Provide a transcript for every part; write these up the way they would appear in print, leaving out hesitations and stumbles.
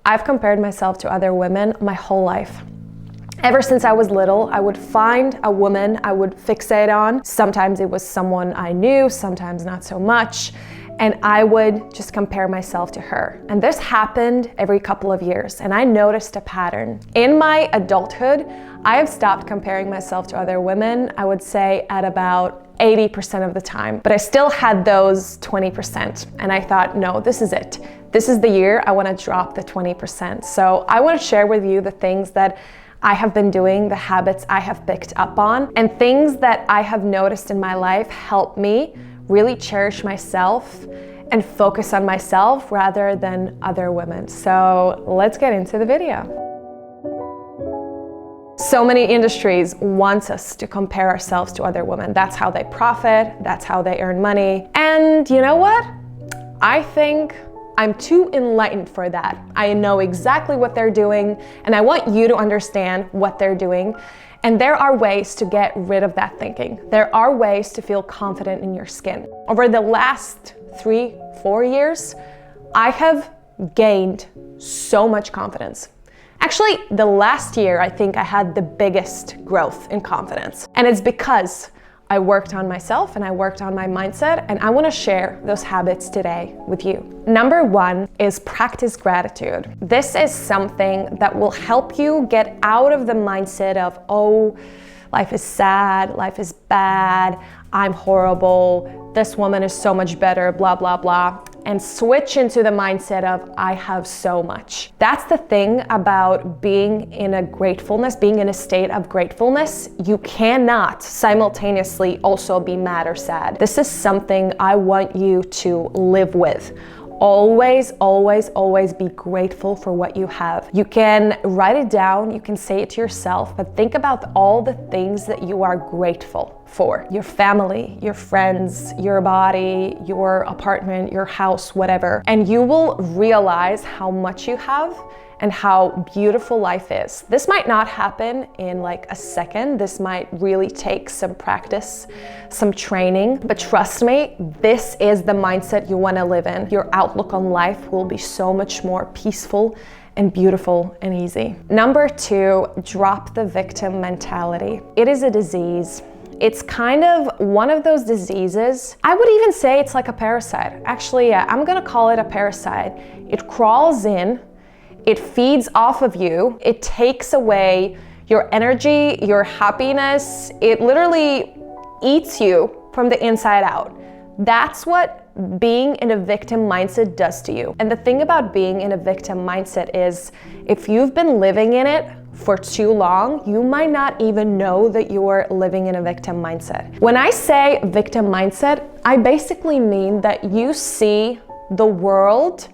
I've compared myself to other women my whole life. Ever since I was little, I would find a woman I would fixate on. Sometimes it was someone I knew, sometimes not so much. And I would just compare myself to her. And this happened every couple of years, and I noticed a pattern. In my adulthood, I have stopped comparing myself to other women, I would say at about 80% of the time. But I still had those 20%. And I thought, no, this is it. This is the year I want to drop the 20%. So I want to share with you the things that I have been doing, the habits I have picked up on, and things that I have noticed in my life help me really cherish myself and focus on myself rather than other women. So let's get into the video. So many industries want us to compare ourselves to other women. That's how they profit, that's how they earn money. And you know what? I think I'm too enlightened for that. I know exactly what they're doing, and I want you to understand what they're doing. And there are ways to get rid of that thinking. There are ways to feel confident in your skin. Over the last 3-4 years, I have gained so much confidence. Actually, the last year, I think I had the biggest growth in confidence. And it's because I worked on myself and I worked on my mindset, and I want to share those habits today with you. Number 1 is practice gratitude. This is something that will help you get out of the mindset of, oh, life is sad, life is bad, I'm horrible, this woman is so much better, blah, blah, blah, and switch into the mindset of, I have so much. That's the thing about being in a gratefulness, being in a state of gratefulness. You cannot simultaneously also be mad or sad. This is something I want you to live with. Always, always, always be grateful for what you have. You can write it down, you can say it to yourself, but think about all the things that you are grateful for. Your family, your friends, your body, your apartment, your house, whatever. And you will realize how much you have and how beautiful life is. This might not happen in like a second. This might really take some practice, some training, but trust me, this is the mindset you want to live in. Your outlook on life will be so much more peaceful and beautiful and easy. Number 2, drop the victim mentality. It is a disease. It's kind of one of those diseases. I would even say it's like a parasite. Actually, yeah, I'm gonna call it a parasite. It crawls in, it feeds off of you, it takes away your energy, your happiness, it literally eats you from the inside out. That's what being in a victim mindset does to you. And the thing about being in a victim mindset is if you've been living in it for too long, you might not even know that you're living in a victim mindset. When I say victim mindset, I basically mean that you see the world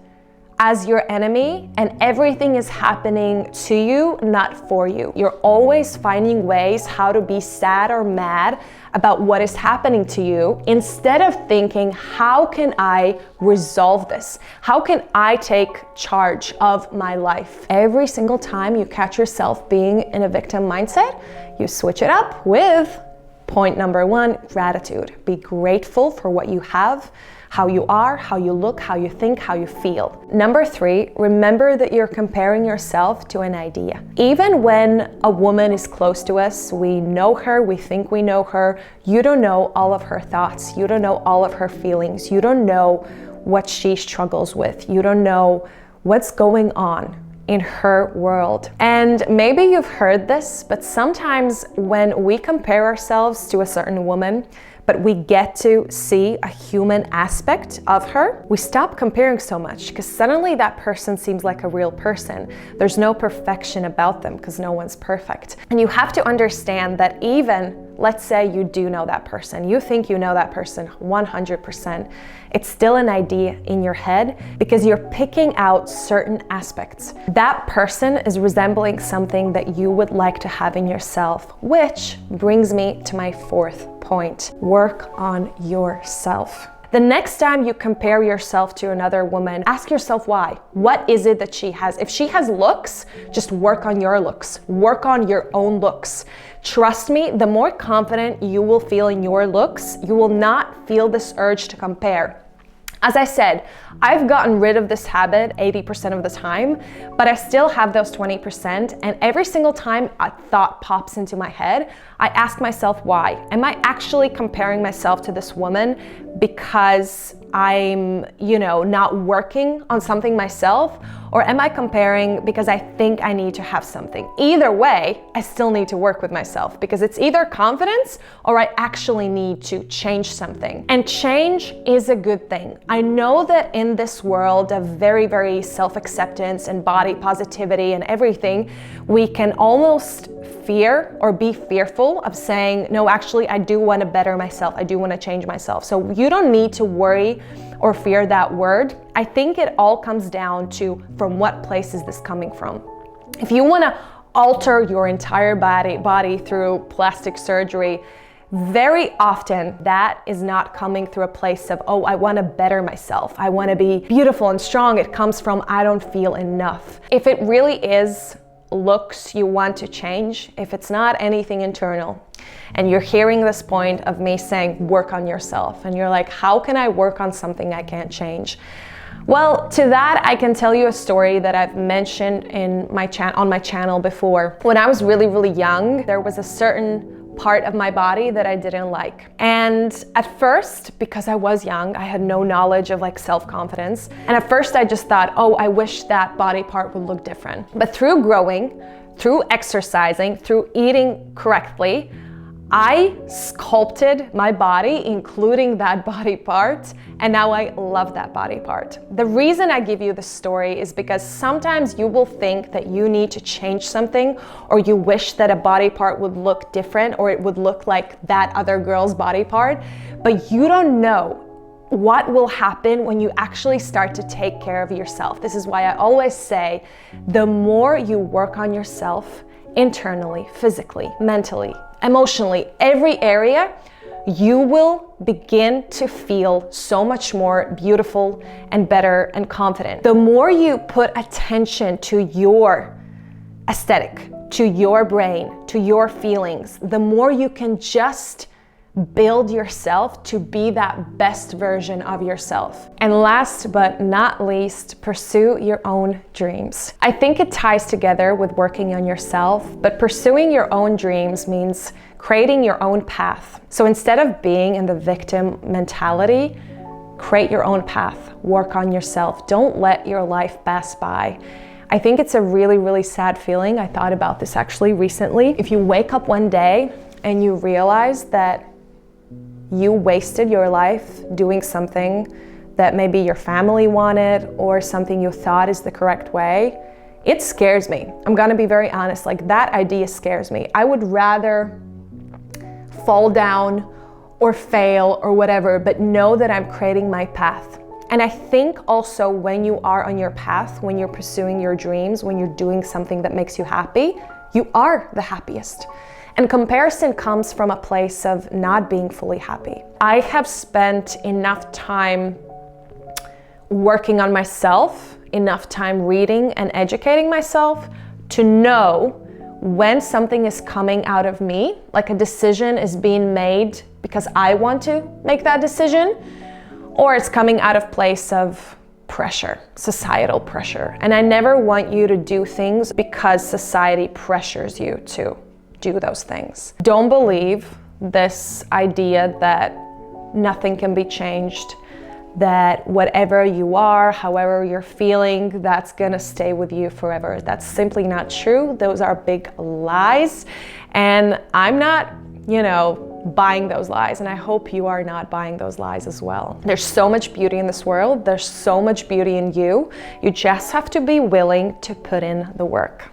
as your enemy and everything is happening to you, not for you. You're always finding ways how to be sad or mad about what is happening to you instead of thinking, how can I resolve this? How can I take charge of my life? Every single time you catch yourself being in a victim mindset, you switch it up with point number 1, gratitude. Be grateful for what you have, how you are, how you look, how you think, how you feel. Number 3, remember that you're comparing yourself to an idea. Even when a woman is close to us, we know her, we think we know her, you don't know all of her thoughts, you don't know all of her feelings, you don't know what she struggles with, you don't know what's going on in her world. And maybe you've heard this, but sometimes when we compare ourselves to a certain woman, but we get to see a human aspect of her, we stop comparing so much because suddenly that person seems like a real person. There's no perfection about them because no one's perfect. And you have to understand that even, let's say you do know that person, you think you know that person 100%, it's still an idea in your head because you're picking out certain aspects. That person is resembling something that you would like to have in yourself, which brings me to my 4th point. Work on yourself. The next time you compare yourself to another woman, ask yourself why. What is it that she has? If she has looks, just work on your looks. Work on your own looks. Trust me, the more confident you will feel in your looks, you will not feel this urge to compare. As I said, I've gotten rid of this habit 80% of the time, but I still have those 20%. And every single time a thought pops into my head, I ask myself why. Am I actually comparing myself to this woman because I'm, not working on something myself? Or am I comparing because I think I need to have something? Either way, I still need to work with myself because it's either confidence or I actually need to change something. And change is a good thing. I know that in this world of very, very self-acceptance and body positivity and everything, we can almost fear or be fearful of saying, no, actually, I do want to better myself. I do want to change myself. So you don't need to worry or fear that word. I think it all comes down to from what place is this coming from? If you want to alter your entire body through plastic surgery, very often that is not coming through a place of, oh, I want to better myself. I want to be beautiful and strong. It comes from, I don't feel enough. If it really is looks you want to change, if it's not anything internal, and you're hearing this point of me saying, work on yourself, and you're like, how can I work on something I can't change? Well, to that, I can tell you a story that I've mentioned on my channel before. When I was really, really young, there was a certain part of my body that I didn't like. And at first, because I was young, I had no knowledge of self-confidence. And at first I just thought, oh, I wish that body part would look different. But through growing, through exercising, through eating correctly, I sculpted my body, including that body part, and now I love that body part. The reason I give you this story is because sometimes you will think that you need to change something, or you wish that a body part would look different, or it would look like that other girl's body part, but you don't know what will happen when you actually start to take care of yourself. This is why I always say, the more you work on yourself internally, physically, mentally, emotionally, every area, you will begin to feel so much more beautiful and better and confident. The more you put attention to your aesthetic, to your brain, to your feelings, the more you can just build yourself to be that best version of yourself. And last but not least, pursue your own dreams. I think it ties together with working on yourself, but pursuing your own dreams means creating your own path. So instead of being in the victim mentality, create your own path, work on yourself. Don't let your life pass by. I think it's a really, really sad feeling. I thought about this actually recently. If you wake up one day and you realize that you wasted your life doing something that maybe your family wanted or something you thought is the correct way, it scares me. I'm gonna be very honest, that idea scares me. I would rather fall down or fail or whatever, but know that I'm creating my path. And I think also when you are on your path, when you're pursuing your dreams, when you're doing something that makes you happy, you are the happiest. And comparison comes from a place of not being fully happy. I have spent enough time working on myself, enough time reading and educating myself to know when something is coming out of me, like a decision is being made because I want to make that decision, or it's coming out of place of pressure, societal pressure. And I never want you to do things because society pressures you to do those things. Don't believe this idea that nothing can be changed, that whatever you are, however you're feeling, that's gonna stay with you forever. That's simply not true. Those are big lies. And I'm not, buying those lies. And I hope you are not buying those lies as well. There's so much beauty in this world. There's so much beauty in you. You just have to be willing to put in the work.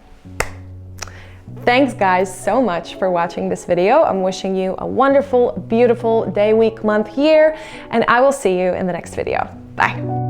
Thanks guys so much for watching this video. I'm wishing you a wonderful, beautiful day, week, month, year, and I will see you in the next video. Bye.